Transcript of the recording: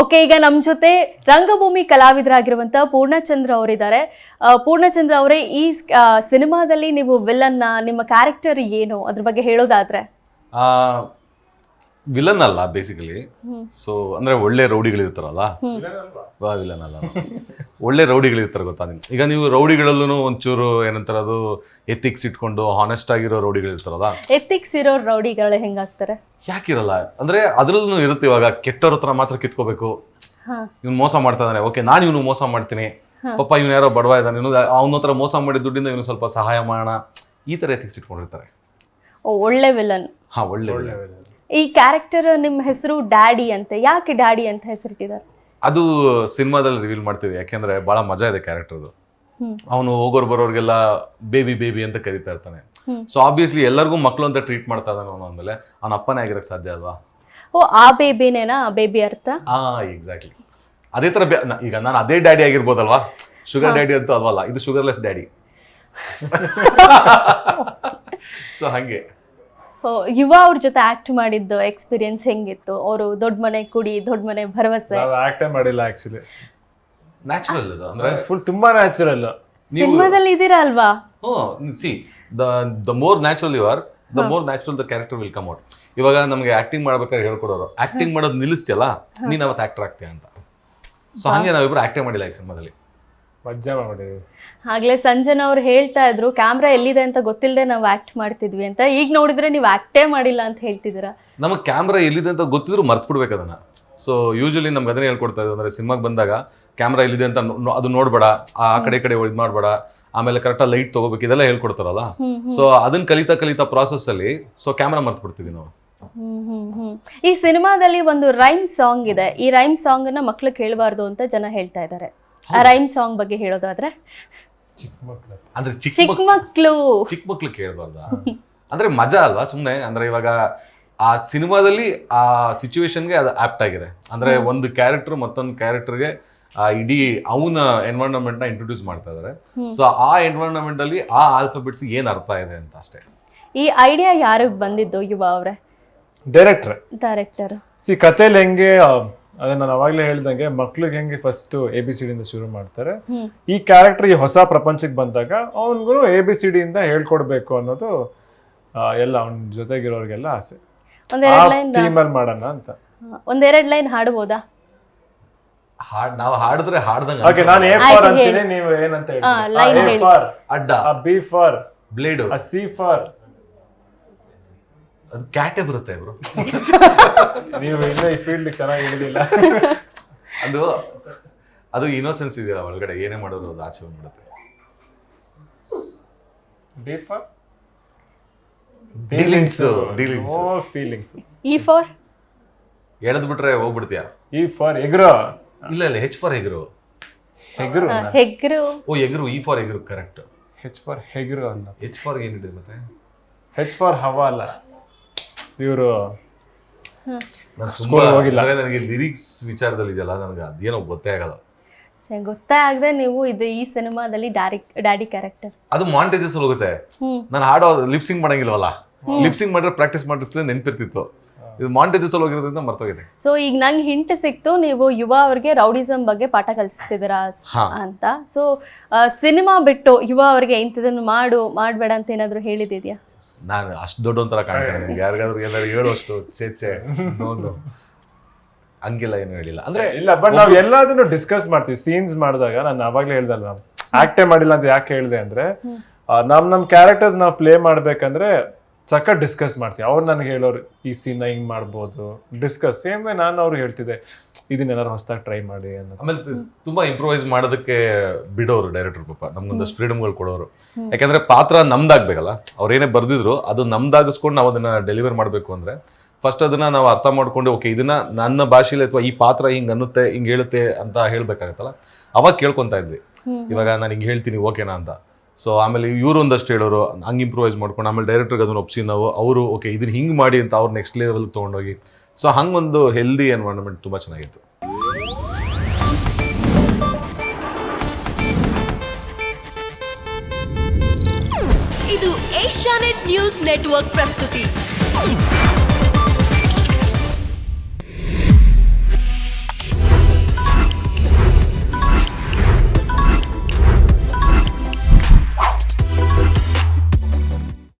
Okay, ಈಗ ನಮ್ಮ ಜೊತೆ ರಂಗಭೂಮಿ ಕಲಾವಿದರಾಗಿರುವಂಥ ಪೂರ್ಣಚಂದ್ರ ಅವರಿದ್ದಾರೆ. ಪೂರ್ಣಚಂದ್ರ ಅವರೇ, ಈ ಸಿನಿಮಾದಲ್ಲಿ ನೀವು ವಿಲನ್ನ, ನಿಮ್ಮ ಕ್ಯಾರೆಕ್ಟರ್ ಏನು, ಅದ್ರ ಬಗ್ಗೆ ಹೇಳೋದಾದ್ರೆ? ವಿಲನ್ ಅಲ್ಲ ಬೇಸಿಕಲಿ. ಸೊ ಅಂದ್ರೆ ಒಳ್ಳೆ ರೌಡಿಗಳಿರ್ತಾರಲ್ಲ, ವಿಲನ್ ಅಲ್ಲ, ಒಳ್ಳೆ ರೌಡಿಗಳಿರ್ತಾರೆ ಗೊತ್ತಾ ನಿಮ್ಗೆ. ಈಗ ನೀವು ರೌಡಿಗಳಲ್ಲೂ ಒಂಚೂರು ಏನಂತಾರೆ, ಅದು ಎಥಿಕ್ಸ್ ಇಟ್ಕೊಂಡು ಹಾನೆಸ್ಟ್ ಆಗಿರೋ ರೌಡಿಗಳಿರ್ತಾರಲ್ಲ. ಎಥಿಕ್ಸ್ ಇರೋ ರೌಡಿಗಳು ಹೆಂಗಾಗ್ತಾರೆ? ಯಾಕಿರಲ್ಲ ಅಂದ್ರೆ ಅದ್ರಲ್ಲೂ ಇರುತ್ತೆ. ಇವಾಗ ಕೆಟ್ಟವ್ರ ಹತ್ರ ಮಾತ್ರ ಕಿತ್ಕೋಬೇಕು, ಇವ್ನು ಮೋಸ ಮಾಡ್ತಾ ಇದ್ದಾನೆ, ಓಕೆ ನಾನು ಇವನು ಮೋಸ ಮಾಡ್ತೀನಿ, ಪಾಪ ಇವ್ನು ಯಾರೋ ಬಡವ ಇದ್ದಾನೆ, ಅವನ ಹತ್ರ ಮೋಸ ಮಾಡಿದ ದುಡ್ಡಿಂದ ಇವನು ಸ್ವಲ್ಪ ಸಹಾಯ ಮಾಡೋಣ, ಈ ತರ ಎಥಿಕ್ಸ್ ಇಟ್ಕೊಂಡಿರ್ತಾರೆ. ಒಳ್ಳೆ ವಿಲನ್. ಹಾ, ಒಳ್ಳೆ. ಈ ಕ್ಯಾರೆಕ್ಟರ್ ನಿಮ್ಮ ಹೆಸರು ಡ್ಯಾಡಿ ಅಂತ, ಯಾಕೆ ಡ್ಯಾಡಿ ಅಂತ ಹೆಸರಿಟ್ಟಿದ್ದಾರೆ? ಅದು ಸಿನಿಮಾದಲ್ಲಿ ರಿವೀಲ್ ಮಾಡ್ತೀವಿ, ಯಾಕೆಂದ್ರೆ ಬಹಳ ಮಜಾ ಇದೆ ಕ್ಯಾರೆಕ್ಟರ್ದು. ಅವನು ಹೋಗೋರು ಬರೋರ್ಗೆಲ್ಲ ಬೇಬಿ ಬೇಬಿ ಅಂತ ಕರಿತಾ ಇರ್ತಾನೆ. ಸೊ ಆಬ್ವಿಯಸ್ಲಿ ಎಲ್ಲರಿಗೂ ಮಕ್ಕಳು ಅಂತ ಟ್ರೀಟ್ ಮಾಡ್ತಾ ಇದ್ದಾನೆ ಅವನು ಅಂದ್ಮೇಲೆ ಅವನ ಅಪ್ಪನೇ ಆಗಿರಕ್ ಸಾಧ್ಯ ಅಲ್ವಾ? ಓ, ಆ ಬೇಬಿನೇನಾ ಬೇಬಿ ಅರ್ಥ? ಎಕ್ಸಾಕ್ಟ್ಲಿ ಅದೇ ತರ. ಈಗ ನಾನು ಅದೇ ಡ್ಯಾಡಿ ಆಗಿರ್ಬೋದಲ್ವಾ, ಶುಗರ್ ಡ್ಯಾಡಿ ಅಂತೂ ಅಲ್ವಲ್ಲ, ಇದು ಶುಗರ್ಲೆಸ್ ಡ್ಯಾಡಿ. ಸೊ ಹಂಗೆ. ಯುವ ಅವ್ರ ಜೊತೆ ಆಕ್ಟ್ ಮಾಡಿದ್ದು ಎಕ್ಸ್ಪೀರಿಯನ್ಸ್ ಹೆಂಗಿತ್ತು? ಅವರು ದೊಡ್ಡ ಮನೆ ಕುಡಿ, ದೊಡ್ಡ ಮನೆ ಭರವಸೆ. ಆಕ್ಟೇ ಮಾಡಿಲ್ಲ ಆಕ್ಚುಲಿ. ನ್ಯಾಚುರಲ್ ಅದು, ಅಂದ್ರೆ ಫುಲ್ ತುಂಬಾ ನ್ಯಾಚುರಲ್. ಸಿನಿಮಾದಲ್ಲಿ ಇದೀರಾ ಅಲ್ವಾ? See the more natural you are, the more natural the character will come out. ಇವಾಗ ನಮಗೆ ಆಕ್ಟಿಂಗ್ ಮಾಡ್ಬೇಕಾದ್ರೆ ಹೇಳ್ಕೊಡೋರು, ಆಕ್ಟಿಂಗ್ ಮಾಡೋದು ನಿಲ್ಲಿಸ್ತಿಯಲ್ಲ ನೀನ್ ಅವತ್ತು ಆಕ್ಟರ್ ಆಗ್ತೀಯ ಅಂತ. ಸೊ ಹಂಗೆ ನಾವಿಬ್ರು ಆಕ್ಟೇ ಮಾಡಿಲ್ಲ ಈ ಸಿನಿಮಾದಲ್ಲಿ, ಮಜಾ ಮಾಡಿದ್ವಿ. ಆಗ್ಲೇ ಸಂಜನಾ ಅವ್ರು ಹೇಳ್ತಾ ಇದ್ರು, ಕ್ಯಾಮ್ರಾ ಎಲ್ಲಿದೆ ಅಂತ ಗೊತ್ತಿಲ್ಲದೆ ನಾವು ಆಕ್ಟ್ ಮಾಡ್ತಿದ್ವಿ ಅಂತ. ಈಗ ನೋಡಿದ್ರೆ ನೀವು ಆಕ್ಟೇ ಮಾಡಿಲ್ಲ ಅಂತ ಹೇಳ್ತಿದ್ದೀರಾ. ನಮಗೆ ಕ್ಯಾಮ್ರಾ ಎಲ್ಲಿದೆ ಅಂತ ಗೊತ್ತಿದ್ರು ಮರ್ತು ಬಿಡ್ಬೇಕು ಅದನ್ನ. ಸೊ ಯೂಶಲಿ ನಮ್ಗೆ ಅದನ್ನೇ ಹೇಳ್ಕೊಡ್ತಾ ಇದ್ರು, ಅಂದ್ರೆ ಸಿನಿಮಾಗೆ ಬಂದಾಗ ಕ್ಯಾಮ್ರಾ ಎಲ್ಲಿದೆ ಅಂತ ಅದು ನೋಡ್ಬೇಡ, ಆ ಕಡೆ ಇದು ಮಾಡ್ಬೇಡ, ಆಮೇಲೆ ಕರೆಕ್ಟಾಗಿ ಲೈಟ್ ತಗೋಬೇಕು, ಇದೆಲ್ಲ ಹೇಳ್ಕೊಡ್ತಾರಲ್ಲ. ಸೊ ಅದನ್ನ ಕಲಿತಾ ಪ್ರಾಸೆಸ್ ಅಲ್ಲಿ ಸೊ ಕ್ಯಾಮ್ರಾ ಮರ್ತು ಬಿಡ್ತೀವಿ ನಾವು. ಈ ಸಿನಿಮಾದಲ್ಲಿ ಒಂದು ರೈಮ್ ಸಾಂಗ್ ಇದೆ. ಈ ರೈಮ್ ಸಾಂಗ್ ಅನ್ನ ಮಕ್ಳು ಕೇಳಬಾರ್ದು ಅಂತ ಜನ ಹೇಳ್ತಾ ಇದ್ದಾರೆ. ಆ ರೈಮ್ ಸಾಂಗ್ ಬಗ್ಗೆ ಹೇಳೋದಾದ್ರೆ? ಅಂದ್ರೆ ಚಿಕ್ಕ ಮಕ್ಳು ಕೇಳಬಾರ್ದ ಅಂದ್ರೆ ಮಜಾ ಅಲ್ವಾ ಸುಮ್ನೆ. ಅಂದ್ರೆ ಇವಾಗ ಆ ಸಿನಿಮಾದಲ್ಲಿ ಆ ಸಿಚುವೇಶನ್ಗೆ ಅದು ಆಪ್ಟ್ ಆಗಿದೆ. ಅಂದ್ರೆ ಒಂದು ಕ್ಯಾರೆಕ್ಟರ್ ಮತ್ತೊಂದು ಕ್ಯಾರೆಕ್ಟರ್ಗೆ ಇಡೀ ಅವನ ಎನ್ವೈರನ್ಮೆಂಟ್ ನ ಇಂಟ್ರೊಡ್ಯೂಸ್ ಮಾಡ್ತಾ ಇದಾರೆ. ಸೊ ಆ ಎನ್ವೈರನ್ಮೆಂಟ್ ಅಲ್ಲಿ ಆ ಆಲ್ಫಾಬೆಟ್ಸ್ ಏನ್ ಅರ್ಥ ಇದೆ ಅಂತ ಅಷ್ಟೇ. ಈ ಐಡಿಯಾ ಯಾರಿಗೆ ಬಂದಿದ್ದು ಯುವ ಅವರೇ? ಡೈರೆಕ್ಟರ್. ಕಥೆಯಲ್ಲಿ ಹೆಂಗೆ ಅದನ್ನ ನಾನು ಅವಾಗಲೇ ಹೇಳ್ದಂಗೆ ಮಕ್ಳಿಗೆ ಹೆಂಗೆ ಫಸ್ಟ್ ABCD ಇಂದ ಶುರು ಮಾಡ್ತಾರೆ, ಈ ಕ್ಯಾರೆಕ್ಟರ್ ಈ ಹೊಸ ಪ್ರಪಂಚಕ್ಕೆ ಬಂದಾಗ ಅವನಿಗೂ ABCD ಇಂದ ಹೇಳ್ಕೊಡ್ಬೇಕು ಅನ್ನೋದು ಎಲ್ಲ ಅವನ ಜೊತೆಗಿರೋರಿಗೆಲ್ಲ ಆಸೆ. ಥೀಮಲ್ಲಿ ಮಾಡೋಣ ಅಂತ. ಒಂದೆರಡು ಲೈನ್ ಹಾಡಬಹುದಾ? ನಾವು ಹಾಡಿದ್ರೆ ಹಾಡ್ದಂಗೆ. ಓಕೆ, ನಾನು A ಫಾರ್ ಅಂತೀನಿ, ನೀವು ಏನಂತ ಹೇಳಿ? A ಫಾರ್ ಅಡ್ಡ, B for blade, C for ಅದು ಕ್ಯಾಟೆ ಬರುತ್ತೆ ಬ್ರೋ. ನೀವು ಇನ್ನೂ ಈ ಫೀಲ್ಡ್ ಚೆನ್ನಾಗಿ ಹಿಡಿದಿಲ್ಲ. ಅದು ಇನ್ನೋಸೆನ್ಸ್ ಇದೆಯಲ್ಲ ಒಳಗಡೆ, ಏನೇ ಮಾಡೋದು ಅದು ಆಚೆ ಬಂದ್ಬಿಡುತ್ತೆ. D for dealings, feelings. E for ಎಳೆದ್ ಬಿಟ್ರೆ ಹೋಗ್ಬಿಡ್ತೀಯ. E ಫಾರ್ ಎಗ್ರೋ. ಇಲ್ಲ H ಫಾರ್ ಹೆಗ್ರು. ಹೆಗ್ರು. ಓ ಎಗ್ರು. E ಫಾರ್ ಎಗ್ರು, ಕರೆಕ್ಟ್. H ಫಾರ್ ಹೆಗ್ರು ಅಲ್ಲ. H ಫಾರ್ ಏನಿದೆ ಮತ್ತೆ? H ಫಾರ್ ಹವಾ ಅಲ್ಲ. ಇವರು ಹೋಗಿಲ್ಲ. ನನಗೆ ಲಿರಿಕ್ಸ್ ವಿಚಾರದಲ್ಲಿ ಇದೆಯಲ್ಲ, ನನಗೆ ಅದೇನೋ ಗೊತ್ತೇ ಆಗಲ್ಲ. ಗೊತ್ತೇ ಆಗದೆ ನೀವು ಈ ಸಿನಿಮಾದಲ್ಲಿ ಡ್ಯಾಡಿ ಕ್ಯಾರೆಕ್ಟರ್. ಅದು ಮಾಂಟೇಜಸ್ ಹೋಗುತ್ತೆ. ನಾನು ಹಾಡೋ ಲಿಪ್ಸಿಂಗ್ ಮಾಡಂಗಿಲ್ವಲ್ಲ, ಲಿಪ್ಸಿಂಗ್ ಮಾಡಿದ್ರೆ ಪ್ರಾಕ್ಟೀಸ್ ಮಾಡಿರ್ತಿದ್ದೆ, ನೆನ್ಪಿರ್ತಿತ್ತು. ಇದು ಮಾಂಟೇಜಸ್ ಹೋಗಿರೋದ್ರಿಂದ ಮರ್ತೋಗಿದೆ. ಸೊ ಈಗ ನಂಗೆ ಹಿಂಟ್ ಸಿಕ್ತು, ನೀವು ಯುವ ಅವ್ರಿಗೆ ರೌಡಿಸಮ್ ಬಗ್ಗೆ ಪಾಠ ಕಲಿಸ್ತಿದ್ದೀರಾ ಅಂತ. ಸೊ ಸಿನಿಮಾ ಬಿಟ್ಟು ಯುವ ಅವ್ರಿಗೆ ಇಂಥದನ್ನು ಮಾಡಬೇಡ ಅಂತ ಏನಾದ್ರು ಹೇಳಿದ್ಯಾ? ನಾನು ಅಷ್ಟು ದೊಡ್ಡ ಒಂಥರ ಕಾಣ್ತೇನೆ, ಯಾರಿಗಾದ್ರೂ ಎಲ್ಲರೂ ಹೇಳುವಷ್ಟು ಚೇಚೆ ಹಂಗೆಲ್ಲ ಏನು ಹೇಳಿಲ್ಲ. ಅಂದ್ರೆ ಇಲ್ಲ, ಬಟ್ ನಾವು ಎಲ್ಲದನ್ನು ಡಿಸ್ಕಸ್ ಮಾಡ್ತೀವಿ. ಸೀನ್ಸ್ ಮಾಡಿದಾಗ ನಾನು ಅವಾಗಲೇ ಹೇಳ್ದಲ್ಲ, ನಾವು ಆಕ್ಟೇ ಮಾಡಿಲ್ಲ ಅಂತ ಯಾಕೆ ಹೇಳಿದೆ ಅಂದ್ರೆ, ನಮ್ ಕ್ಯಾರೆಕ್ಟರ್ಸ್ ನಾವು ಪ್ಲೇ ಮಾಡ್ಬೇಕಂದ್ರೆ ಸಖತ್ ಡಿಸ್ಕಸ್ ಮಾಡ್ತೀವಿ. ಅವ್ರು ನನಗೆ ಹೇಳೋರು ಈ ಸೀನ್ ಹಿಂಗ್ ಮಾಡ್ಬೋದು, ಡಿಸ್ಕಸ್. ಸೇಮ್ ವೇ ನಾನು ಅವ್ರಿಗೆ ಹೇಳ್ತಿದ್ದೆ, ಇದನ್ನೇನಾದ್ರು ಹೊಸದಾಗಿ ಟ್ರೈ ಮಾಡಿ ಅನ್ನೋದು. ಆಮೇಲೆ ತುಂಬಾ ಇಂಪ್ರೂವೈಸ್ ಮಾಡೋದಕ್ಕೆ ಬಿಡೋರು ಡೈರೆಕ್ಟರ್. ಪಾಪ ನಮ್ಗೊಂದಷ್ಟು ಫ್ರೀಡಮ್ಗಳು ಕೊಡೋರು. ಯಾಕಂದ್ರೆ ಪಾತ್ರ ನಮ್ದಾಗ್ಬೇಕಲ್ಲ, ಅವ್ರೇನೇ ಬರ್ದಿದ್ರು ಅದು ನಮ್ದಾಗಿಸ್ಕೊಂಡು ನಾವು ಅದನ್ನ ಡೆಲಿವರ್ ಮಾಡ್ಬೇಕು ಅಂದ್ರೆ ಫಸ್ಟ್ ಅದನ್ನ ನಾವು ಅರ್ಥ ಮಾಡ್ಕೊಂಡು, ಓಕೆ ಇದನ್ನ ನನ್ನ ಭಾಷೆಲಿ ಅಥವಾ ಈ ಪಾತ್ರ ಹಿಂಗ್ ಅನ್ನುತ್ತೆ, ಹಿಂಗ್ ಹೇಳುತ್ತೆ ಅಂತ ಹೇಳ್ಬೇಕಾಗತ್ತಲ್ಲ, ಅವಾಗ ಕೇಳ್ಕೊಂತಾ ಇದ್ವಿ. ಇವಾಗ ನಾನು ಹಿಂಗ್ ಹೇಳ್ತೀನಿ ಓಕೆನಾ ಅಂತ. ಸೊ ಆಮೇಲೆ ಇವರು ಒಂದಷ್ಟು ಹೇಳೋರು, ಹಂಗೆ ಇಂಪ್ರೂವೈಸ್ ಮಾಡ್ಕೊಂಡು ಆಮೇಲೆ ಡೈರೆಕ್ಟರ್ಗೆ ಅದನ್ನ ಒಪ್ಸಿ ನಾವು ಅವರು ಓಕೆ ಇದನ್ನ ಹಿಂಗೆ ಮಾಡಿ ಅಂತ ಅವ್ರು ನೆಕ್ಸ್ಟ್ ಲೆವೆಲ್ ತೊಗೊಂಡೋಗಿ. ಸೊ ಹಂಗೊಂದು ಹೆಲ್ದಿ ಎನ್ವೈರನ್ಮೆಂಟ್ ತುಂಬ ಚೆನ್ನಾಗಿತ್ತು. ಇದು ಏಷ್ಯಾನೆಟ್ ನ್ಯೂಸ್ ನೆಟ್ವರ್ಕ್ ಪ್ರಸ್ತುತಿ.